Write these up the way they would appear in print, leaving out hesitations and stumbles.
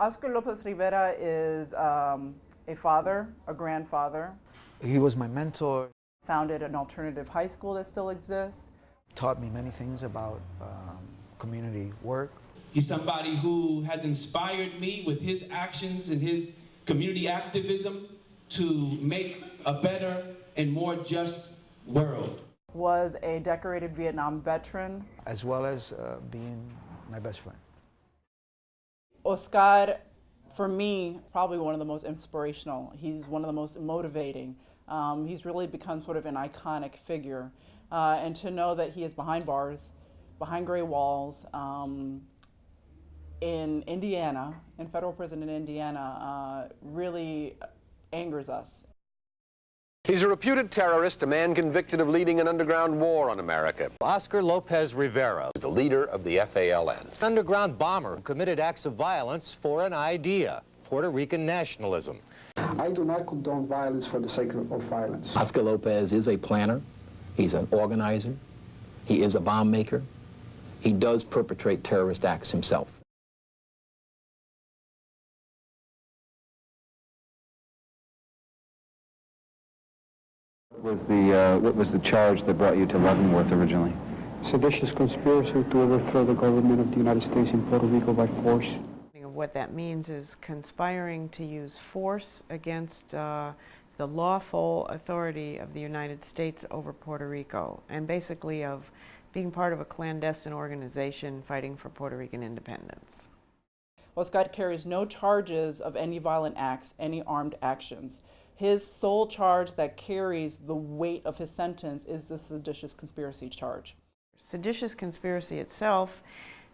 Oscar Lopez Rivera is a father, a grandfather. He was my mentor. Founded an alternative high school that still exists. Taught me many things about community work. He's somebody who has inspired me with his actions and his community activism to make a better and more just world. Was a decorated Vietnam veteran. As well as being my best friend. Oscar, for me, probably one of the most inspirational. He's one of the most motivating. He's really become sort of an iconic figure. And to know that he is behind bars, behind gray walls, in Indiana, in federal prison in Indiana, really angers us. He's a reputed terrorist, a man convicted of leading an underground war on America. Oscar Lopez Rivera, The leader of the FALN. underground bomber, committed acts of violence for an idea, Puerto Rican nationalism. I do not condone violence for the sake of violence. Oscar Lopez is a planner. He's an organizer. He is a bomb maker. He does perpetrate terrorist acts himself. What was the charge that brought you to Leavenworth originally? Seditious conspiracy to overthrow the government of the United States in Puerto Rico by force. What that means is conspiring to use force against the lawful authority of the United States over Puerto Rico, and basically of being part of a clandestine organization fighting for Puerto Rican independence. Oscar carries no charges of any violent acts, any armed actions. His sole charge that carries the weight of his sentence is the seditious conspiracy charge. Seditious conspiracy itself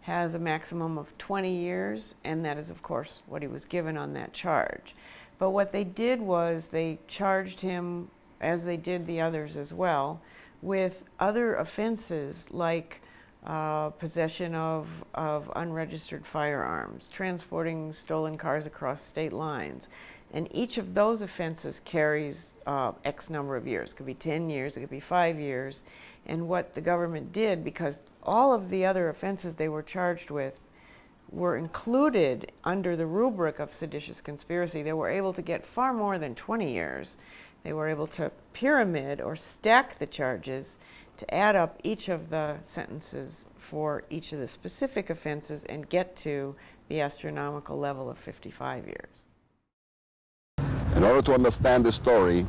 has a maximum of 20 years, and that is, of course, what he was given on that charge. But what they did was they charged him, as they did the others as well, with other offenses like possession of unregistered firearms, transporting stolen cars across state lines. And each of those offenses carries X number of years. It could be 10 years, it could be 5 years. And what the government did, because all of the other offenses they were charged with were included under the rubric of seditious conspiracy, they were able to get far more than 20 years. They were able to pyramid or stack the charges to add up each of the sentences for each of the specific offenses and get to the astronomical level of 55 years. In order to understand this story,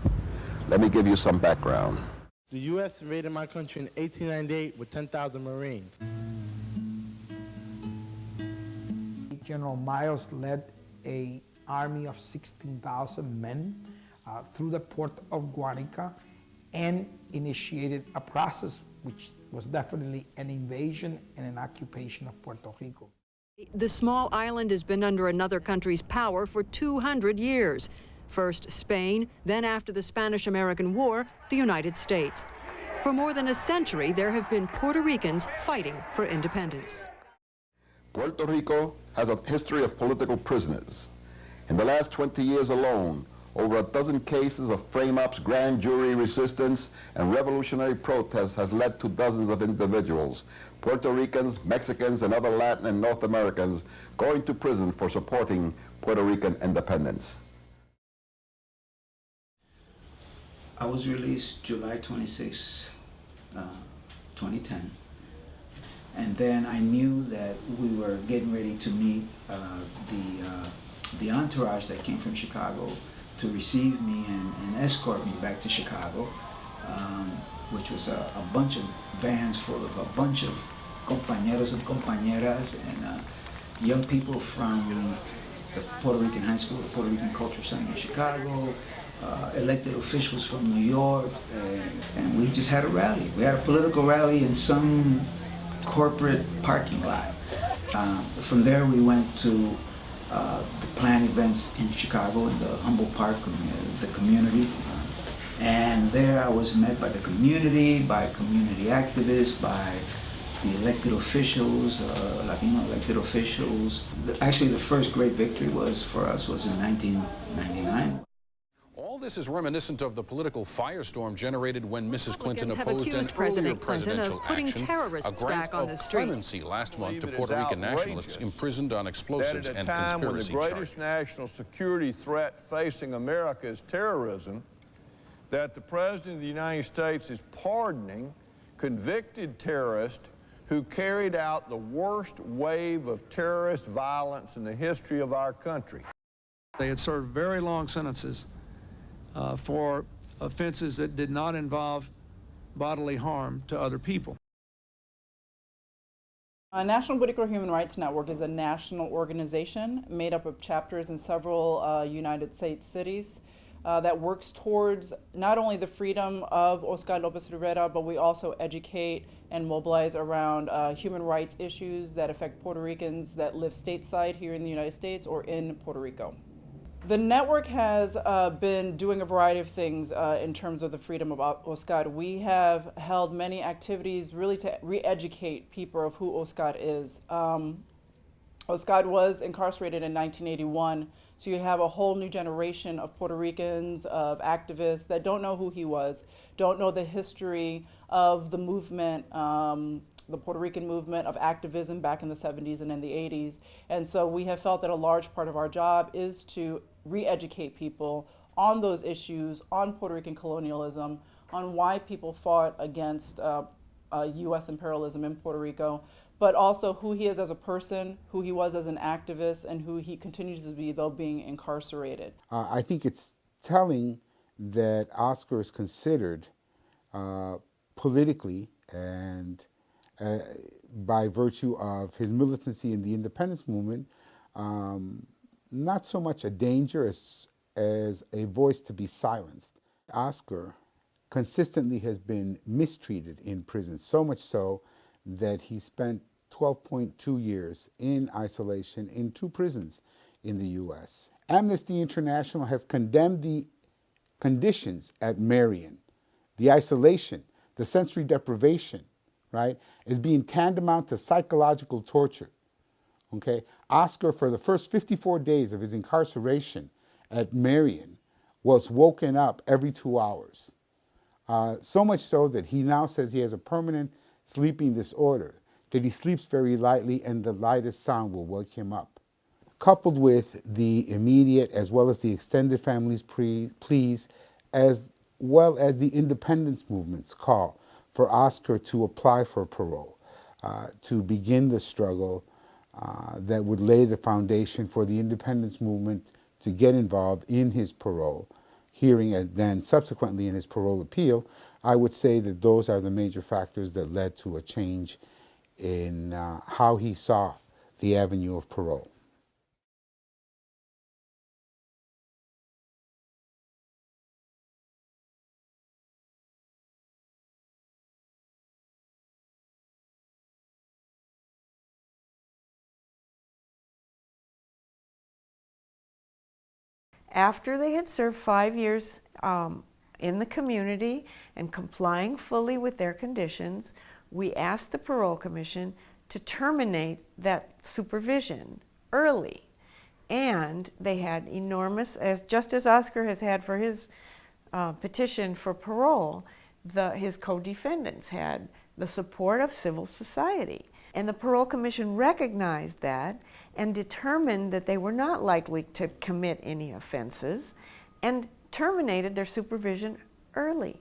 let me give you some background. The U.S. invaded my country in 1898 with 10,000 Marines. General Miles led an army of 16,000 men through the port of Guanica and initiated a process which was definitely an invasion and an occupation of Puerto Rico. The small island has been under another country's power for 200 years. First Spain, then after the Spanish-American War, the United States. For more than a century, there have been Puerto Ricans fighting for independence. Puerto Rico has a history of political prisoners. In the last 20 years alone, over a dozen cases of frame-ups, grand jury resistance, and revolutionary protests has led to dozens of individuals, Puerto Ricans, Mexicans, and other Latin and North Americans, going to prison for supporting Puerto Rican independence. I was released July 26, 2010. And then I knew that we were getting ready to meet the entourage that came from Chicago to receive me and escort me back to Chicago, which was a bunch of vans full of a bunch of compañeros and compañeras and young people from the Puerto Rican High School, the Puerto Rican Culture Center in Chicago, elected officials from New York, and we just had a rally. We had a political rally in some corporate parking lot. From there we went to the planned events in Chicago in the Humboldt Park, the community. And there I was met by the community, by community activists, by the elected officials, Latino elected officials. Actually, the first great victory for us was in 1999. All this is reminiscent of the political firestorm generated when Mrs. Clinton opposed an earlier President Clinton presidential of putting action, terrorists a grant back on of the street. clemency last month to Puerto Rican nationalists imprisoned on explosives and conspiracy when the greatest national security threat facing America is terrorism, that the President of the United States is pardoning convicted terrorists who carried out the worst wave of terrorist violence in the history of our country. They had served very long sentences for offenses that did not involve bodily harm to other people. National Whitaker Human Rights Network is a national organization made up of chapters in several United States cities that works towards not only the freedom of Oscar Lopez Rivera, but we also educate and mobilize around human rights issues that affect Puerto Ricans that live stateside here in the United States or in Puerto Rico. The network has been doing a variety of things in terms of the freedom of Oscar. We have held many activities really to re-educate people of who Oscar is. Oscar was incarcerated in 1981, so you have a whole new generation of Puerto Ricans, of activists that don't know who he was, don't know the history of the movement, the Puerto Rican movement of activism back in the 70s and in the 80s. And so we have felt that a large part of our job is to re-educate people on those issues, on Puerto Rican colonialism, on why people fought against U.S. imperialism in Puerto Rico, but also who he is as a person, who he was as an activist, and who he continues to be, though being incarcerated. I think it's telling that Oscar is considered politically and by virtue of his militancy in the independence movement, not so much a danger as a voice to be silenced. Oscar consistently has been mistreated in prison, so much so that he spent 12.2 years in isolation in 2 prisons in the U.S. Amnesty International has condemned the conditions at Marion, the isolation, the sensory deprivation, right, as being tantamount to psychological torture. Okay, Oscar, for the first 54 days of his incarceration at Marion, was woken up every 2 hours. So much so that he now says he has a permanent sleeping disorder, that he sleeps very lightly and the lightest sound will wake him up. Coupled with the immediate as well as the extended family's pleas, as well as the independence movement's call for Oscar to apply for parole, to begin the struggle that would lay the foundation for the independence movement to get involved in his parole hearing and then subsequently in his parole appeal, I would say that those are the major factors that led to a change in how he saw the avenue of parole. After they had served 5 years in the community and complying fully with their conditions, we asked the Parole Commission to terminate that supervision early. And they had enormous, just as Oscar has had for his petition for parole, his co-defendants had the support of civil society. And the Parole Commission recognized that and determined that they were not likely to commit any offenses and terminated their supervision early.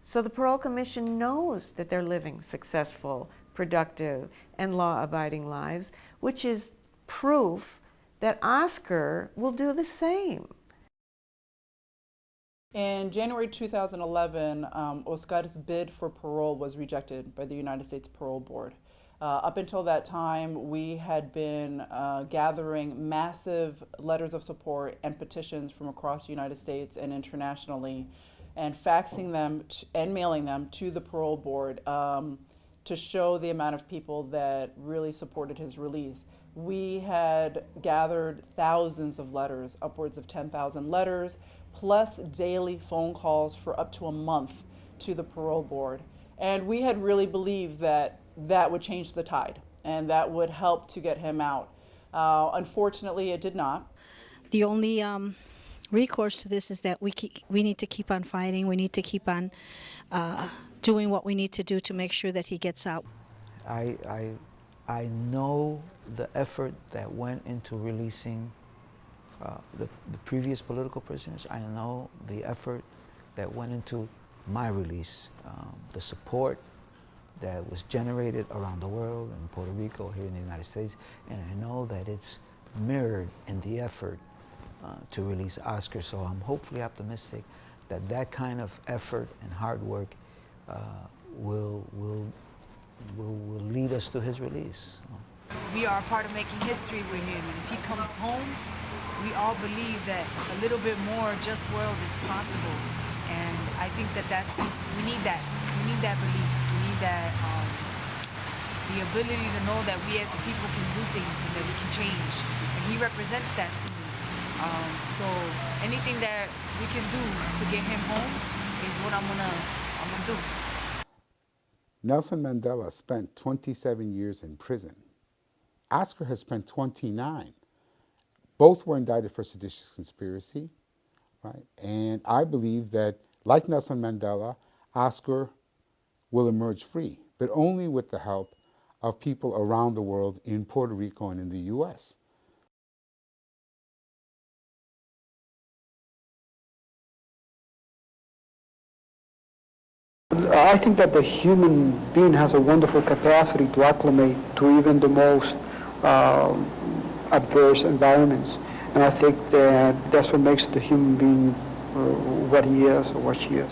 So the Parole Commission knows that they're living successful, productive, and law-abiding lives, which is proof that Oscar will do the same. In January 2011, Oscar's bid for parole was rejected by the United States Parole Board. Up until that time, we had been gathering massive letters of support and petitions from across the United States and internationally, and faxing them and mailing them to the parole board to show the amount of people that really supported his release. We had gathered thousands of letters, upwards of 10,000 letters, plus daily phone calls for up to a month to the parole board. And we had really believed that that would change the tide and that would help to get him out. Unfortunately, it did not. The only recourse to this is that we need to keep on fighting. We need to keep on doing what we need to do to make sure that he gets out. I know the effort that went into releasing the previous political prisoners. I know the effort that went into my release, the support that was generated around the world, in Puerto Rico, here in the United States, and I know that it's mirrored in the effort to release Oscar. So I'm hopefully optimistic that that kind of effort and hard work will lead us to his release. We are a part of making history with him, and if he comes home, we all believe that a little bit more just world is possible. And I think that we need that belief. We need that, the ability to know that we as a people can do things and that we can change. And he represents that to me. So anything that we can do to get him home is what I'm gonna do. Nelson Mandela spent 27 years in prison. Oscar has spent 29. Both were indicted for seditious conspiracy, right? And I believe that, like Nelson Mandela, Oscar will emerge free, but only with the help of people around the world, in Puerto Rico and in the U.S. I think that the human being has a wonderful capacity to acclimate to even the most adverse environments. And I think that that's what makes the human being what he is or what she is.